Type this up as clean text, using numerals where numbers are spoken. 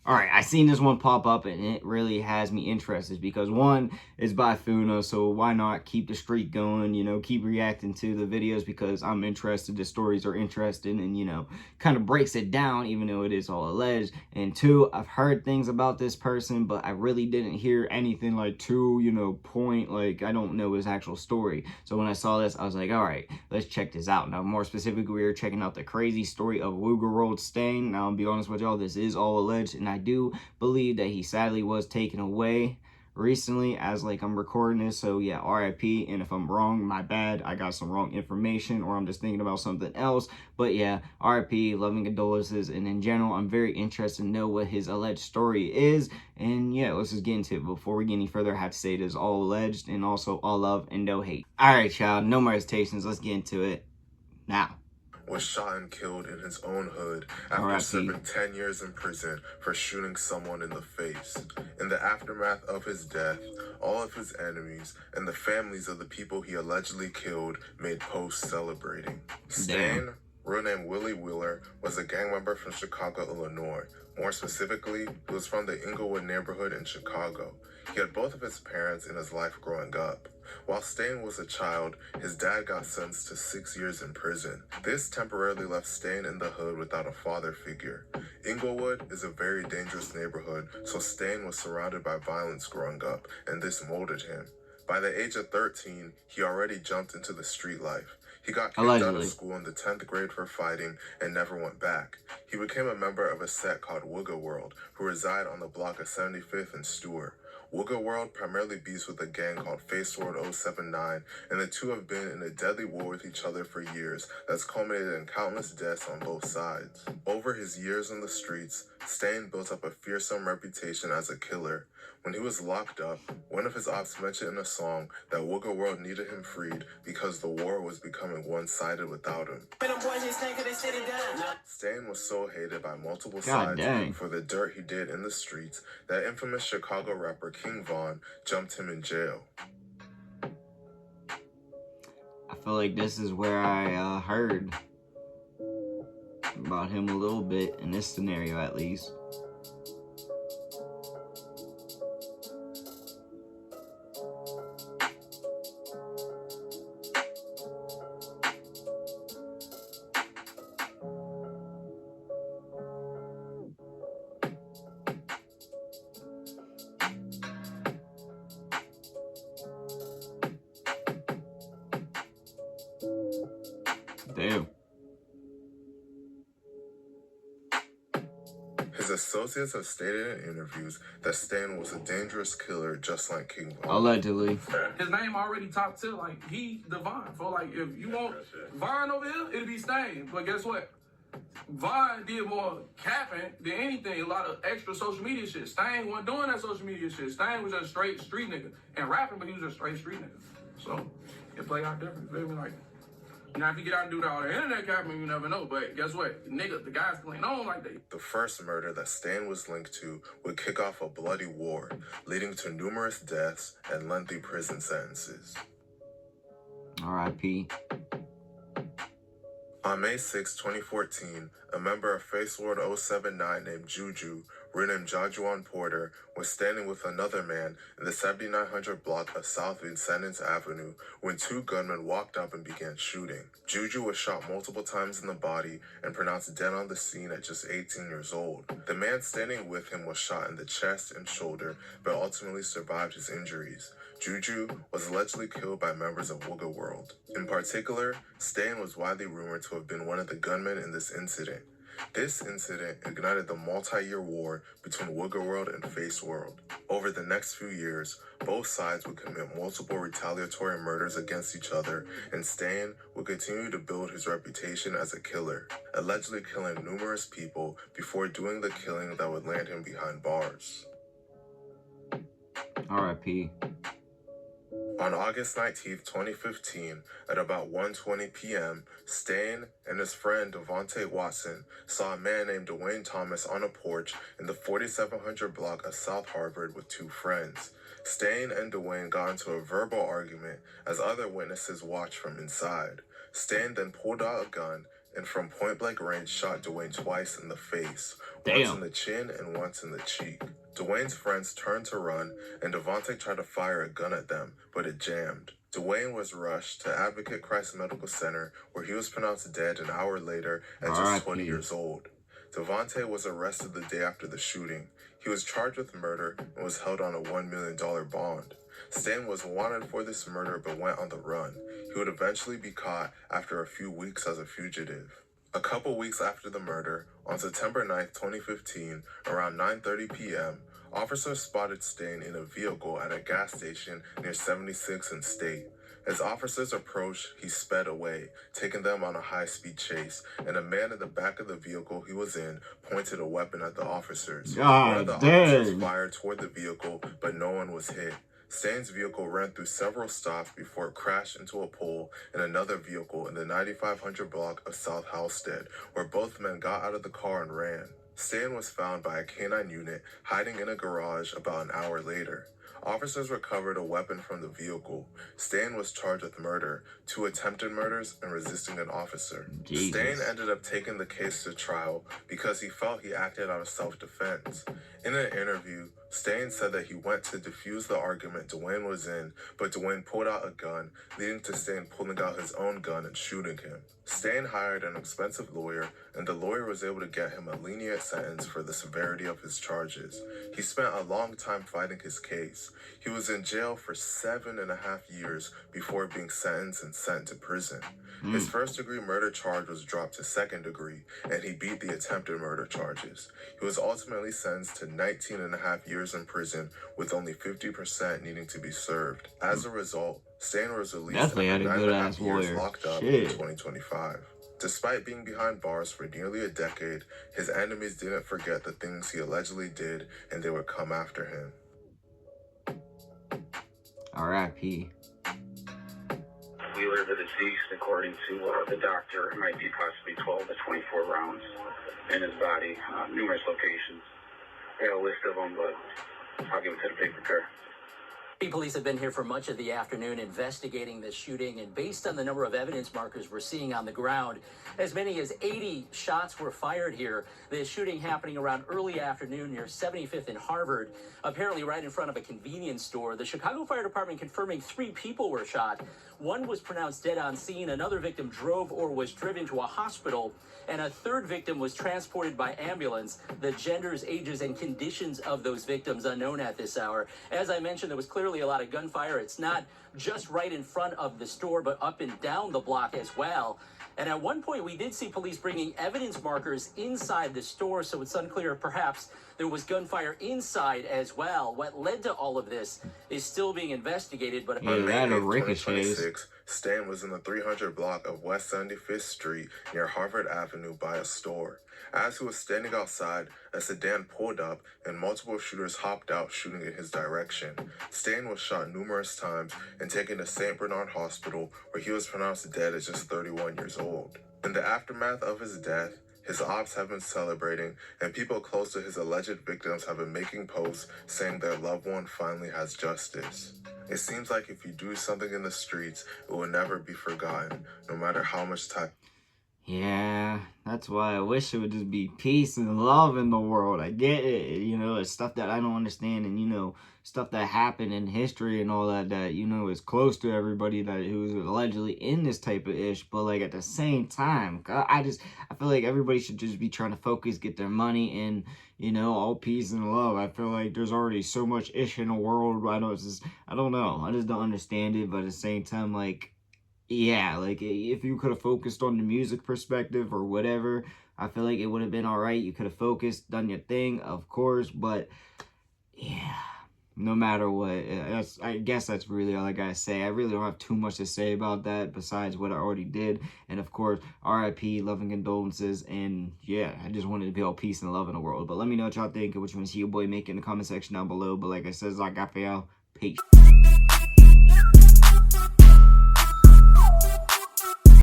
All right, I seen this one pop up and it really has me interested because one is by Funa, so why not keep the streak going, you know, keep reacting to the videos because I'm interested, the stories are interesting and, you know, kind of breaks it down even though it is all alleged. And two, I've heard things about this person, but I really didn't hear anything like to, you know, point, like I don't know his actual story. So when I saw this, I was like, all right, let's check this out. Now, more specifically, we are checking out the crazy story of WugaWorld Stain. Now, I'll be honest with y'all, this is all alleged, and I do believe that he sadly was taken away recently as like I'm recording this. So yeah, RIP. And if I'm wrong, my bad, I got some wrong information or I'm just thinking about something else. But yeah, RIP, loving condolences. And in general, I'm very interested to know what his alleged story is. And yeah, let's just get into it. Before we get any further, I have to say it is all alleged and also all love and no hate. All right, y'all, no more hesitations, let's get into it now. Was shot and killed in his own hood after serving 10 years in prison for shooting someone in the face. In the aftermath of his death, all of his enemies and the families of the people he allegedly killed made posts celebrating. Stain, real name Willie Wheeler, was a gang member from Chicago, Illinois. More specifically, he was from the Englewood neighborhood in Chicago. He had both of his parents in his life growing up. While Stain was a child, his dad got sentenced to 6 years in prison. This temporarily left Stain in the hood without a father figure. Englewood is a very dangerous neighborhood, so Stain was surrounded by violence growing up, and this molded him. By the age of 13, he already jumped into the street life. He got kicked out of school in the 10th grade for fighting and never went back. He became a member of a set called WugaWorld, who reside on the block of 75th and Stewart. WugaWorld primarily beefs with a gang called Faceword 079, and the two have been in a deadly war with each other for years that's culminated in countless deaths on both sides. Over his years on the streets, Stain built up a fearsome reputation as a killer. When he was locked up, one of his ops mentioned in a song that WugaWorld needed him freed because the war was becoming one-sided without him. Stain was so hated by multiple sides for the dirt he did in the streets that infamous Chicago rapper King Von jumped him in jail. I feel like this is where I heard about him a little bit in this scenario, at least. Damn. His associates have stated in interviews that Stain was a dangerous killer just like King Von. Allegedly. His name already top tier, like he Devon. For like if you want Von over here, it'll be Stain. But guess what? Von did more capping than anything, a lot of extra social media shit. Stain wasn't doing that social media shit. Stain was just straight street nigga. And rapping, but he was just straight street nigga. So it play out different, feel me? Like, now, if you get out and do all the internet capping, you never know. But guess what? Nigga, the guys playing on like that. The first murder that Stain was linked to would kick off a bloody war, leading to numerous deaths and lengthy prison sentences. R.I.P. On May 6, 2014, a member of Faceword 079 named Juju, renamed Jajuan Porter, was standing with another man in the 7900 block of South Vincennes Avenue when two gunmen walked up and began shooting. Juju was shot multiple times in the body and pronounced dead on the scene at just 18 years old. The man standing with him was shot in the chest and shoulder, but ultimately survived his injuries. Juju was allegedly killed by members of WugaWorld. In particular, Stain was widely rumored to have been one of the gunmen in this incident. This incident ignited the multi-year war between WugaWorld and Faceworld. Over the next few years, both sides would commit multiple retaliatory murders against each other, and Stain would continue to build his reputation as a killer, allegedly killing numerous people before doing the killing that would land him behind bars. R.I.P. On August 19, 2015, at about 1:20 p.m., Stain and his friend Devontae Watson saw a man named Dwayne Thomas on a porch in the 4700 block of South Harvard with two friends. Stain and Dwayne got into a verbal argument as other witnesses watched from inside. Stain then pulled out a gun and from point-blank range shot Dwayne twice in the face, Damn. Once in the chin and once in the cheek. Dwayne's friends turned to run, and Devontae tried to fire a gun at them, but it jammed. Dwayne was rushed to Advocate Christ Medical Center, where he was pronounced dead an hour later at just 20 years old. Devontae was arrested the day after the shooting. He was charged with murder and was held on a $1 million bond. Stan was wanted for this murder but went on the run. He would eventually be caught after a few weeks as a fugitive. A couple weeks after the murder, on September 9, 2015, around 9:30 p.m., officers spotted Stan in a vehicle at a gas station near 76th and State. As officers approached, he sped away, taking them on a high-speed chase, and a man in the back of the vehicle he was in pointed a weapon at the officers. One of the officers fired toward the vehicle, but no one was hit. Stan's vehicle ran through several stops before it crashed into a pole in another vehicle in the 9500 block of South Halstead, where both men got out of the car and ran. Stan was found by a canine unit hiding in a garage about an hour later. Officers recovered a weapon from the vehicle. Stan was charged with murder, 2 attempted murders, and resisting an officer. Jesus. Stan ended up taking the case to trial because he felt he acted out of self-defense. In an interview, Stan said that he went to defuse the argument Dwayne was in, but Dwayne pulled out a gun, leading to Stan pulling out his own gun and shooting him. Stan hired an expensive lawyer, and the lawyer was able to get him a lenient sentence for the severity of his charges. He spent a long time fighting his case. He was in jail for 7.5 years before being sentenced and sent to prison. His first-degree murder charge was dropped to second degree, and he beat the attempted murder charges. He was ultimately sentenced to 19.5 years in prison, with only 50% needing to be served. As a result, Stan was released after 9.5 years locked up in 2025. Despite being behind bars for nearly a decade, his enemies didn't forget the things he allegedly did, and they would come after him. R.I.P. Wheeler, the deceased, according to the doctor, might be possibly 12 to 24 rounds in his body, numerous locations. I got a list of them, but I'll give it to the paper care. Police have been here for much of the afternoon investigating the shooting, and based on the number of evidence markers we're seeing on the ground, as many as 80 shots were fired here. The shooting happening around early afternoon near 75th and Harvard, apparently right in front of a convenience store. The Chicago Fire Department confirming 3 people were shot. One was pronounced dead on scene, another victim drove or was driven to a hospital, and a third victim was transported by ambulance. The genders, ages, and conditions of those victims unknown at this hour. As I mentioned, there was clearly a lot of gunfire. It's not just right in front of the store, but up and down the block as well. And at one point, we did see police bringing evidence markers inside the store, so it's unclear if perhaps there was gunfire inside as well. What led to all of this is still being investigated, but on May 8th, 2026, Stan was in the 300 block of West 75th Street near Harvard Avenue by a store. As he was standing outside, a sedan pulled up and multiple shooters hopped out shooting in his direction. Stan was shot numerous times and taken to St. Bernard Hospital, where he was pronounced dead at just 31 years old. In the aftermath of his death, his ops have been celebrating, and people close to his alleged victims have been making posts saying their loved one finally has justice. It seems like if you do something in the streets, it will never be forgotten, no matter how much time. Yeah, that's why I wish it would just be peace and love in the world. I get it, it's stuff that I don't understand, and stuff that happened in history and all that is close to everybody who's allegedly in this type of ish. But like at the same time, I feel like everybody should just be trying to focus, get their money, and all peace and love. I feel like there's already so much ish in the world. I don't know. I just don't understand it. But at the same time, yeah, if you could have focused on the music perspective or whatever, I feel like it would have been all right. You could have focused, done your thing, of course, but yeah, no matter what, I guess that's really all I gotta say. I really don't have too much to say about that besides what I already did. And of course, RIP, love and condolences, and yeah, I just wanted to be all peace and love in the world. But let me know what y'all think and what you want to see your boy make in the comment section down below. But like I said, I got for y'all. Peace.